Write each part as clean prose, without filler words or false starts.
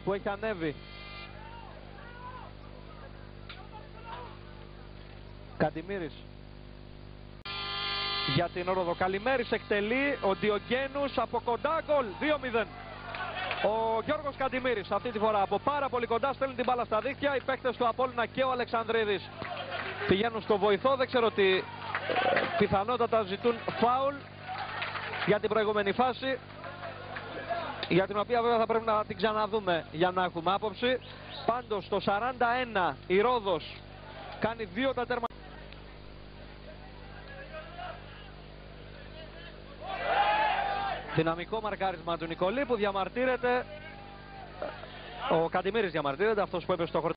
Που έχει ανέβει. Καντιμήρης για την Όροδο. Καλημέρης εκτελεί ο Διογένους από κοντά, γκολ 2-0. Ο Γιώργος Καντιμήρης αυτή τη φορά από πάρα πολύ κοντά στέλνει την μπάλα στα δίχτυα. Οι παίκτες του Απόλλωνα και ο Αλεξανδρίδης πηγαίνουν στο βοηθό. Δεν ξέρω τι πιθανότατα ζητούν φάουλ για την προηγούμενη φάση, για την οποία βέβαια θα πρέπει να την ξαναδούμε για να έχουμε άποψη. Πάντως το 41 η Ρόδος κάνει 2 τα τέρμα. Δυναμικό μαρκάρισμα του Νικολή που διαμαρτύρεται. Ο Καντιμήρης διαμαρτύρεται, αυτός που έπεσε στο χορτί.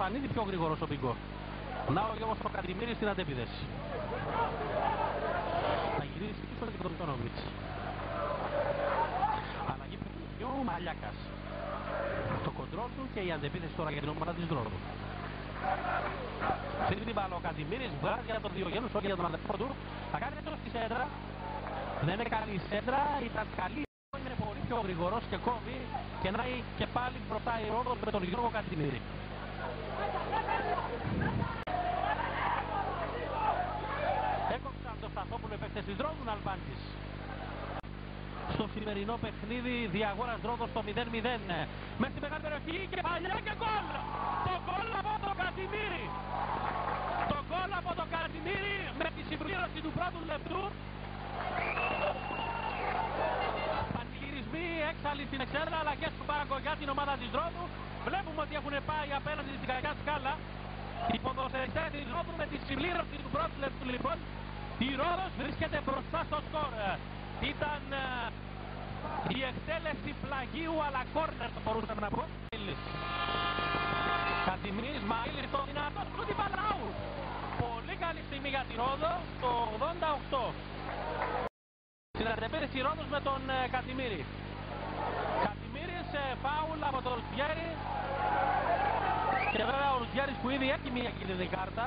φανεί πιο γρήγορος ο Μπιγκό. Να ο Γιώργος ο Κατημήρης στην αντεπίδεση. Θα γυρίσει πίσω και τον Μιτόνοβιτς. Αλλαγή παιχνιδιού Μαλιάκας. Το κοντρόλ του και η αντεπίθεση τώρα για την ομάδα της Δρόδου. Φύγει την μπάλα ο Κατημήρης, βγάζει για τον Διογένους, όχι για τον αδερφό του. Θα κάνει αυτό στη σέντρα. Δεν είναι καλή σέντρα, ήταν καλή. Είναι πολύ πιο γρηγορός και κόβει και να είναι και πάλι μπροστά η Ρόδος με τον Γιώργο Κατημήρη. Έκοψαν το Σταθόπουλο οι παίκτες της Ρόδου, Αλβάντης. Στο σημερινό παιχνίδι διαγώνας Ρόδος το 0-0. Μέσα στη μεγάλη περιοχή και παλιά και γκολ! Το γκολ από τον Κατημήρη! Το γκολ από τον Κατημήρη με τη συμπλήρωση του πρώτου λεπτού. Πανηγυρισμοί έξαλλοι στην εξέδρα, αλλαγές του πάγκο για την ομάδα της Ρόδου. Βλέπουμε ότι έχουν πάει απέναντι στην κακιά σκάλα. Οι ποδοσφαιριστές της Ρόδου με τη συμπλήρωση του πρώτου λεπτού λοιπόν. Η Ρόδος βρίσκεται μπροστά στο σκορ. Ήταν η εκτέλεση πλαγίου αλλά κόρνερ το μπορούσαμε να πω. Κατημήρης, Μαΐλης, το δυνατός του την Παλαού. Πολύ καλή στιγμή για την Ρόδο το 88. Στην αντεπίθεση Ρόδος με τον Κατημήρη. Κατημήρης, φάουλ από τον Ρουζιέρη. Και βέβαια ο Ρουζιέρης που ήδη έχει μία κίτρινη κάρτα.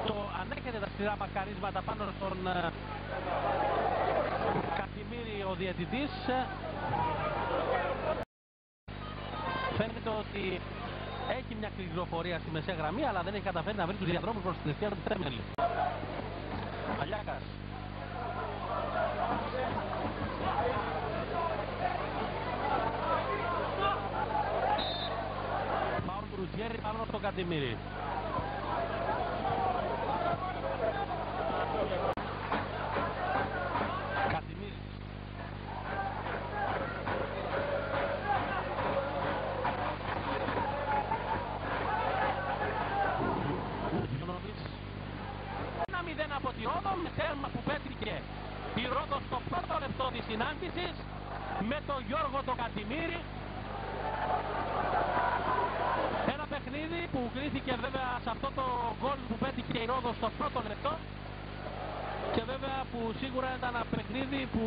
Το ανέχεται τα σειρά μακαρίσματα πάνω στον Κατημήρη ο διαιτητής. Φαίνεται ότι έχει μια κυκλοφορία στη μεσαία γραμμή, αλλά δεν έχει καταφέρει να βρει τους διαδρόμους προς την αιστεία του Θέμελη. Μαλιάκας. Πάω του Ρουζιέρη πάνω στον Κατημήρη. Κατημήρης. Ένα 0 από τη Ρόδο με τέρμα που πέτυχε η Ρόδο στο πρώτο λεπτό της συνάντησης με τον Γιώργο τον Κατημήρη. Ένα παιχνίδι που κρίθηκε βέβαια σε αυτό το γκολ που πέτυχε η Ρόδο στο πρώτο λεπτό και βέβαια που σίγουρα ήταν ένα παιχνίδι που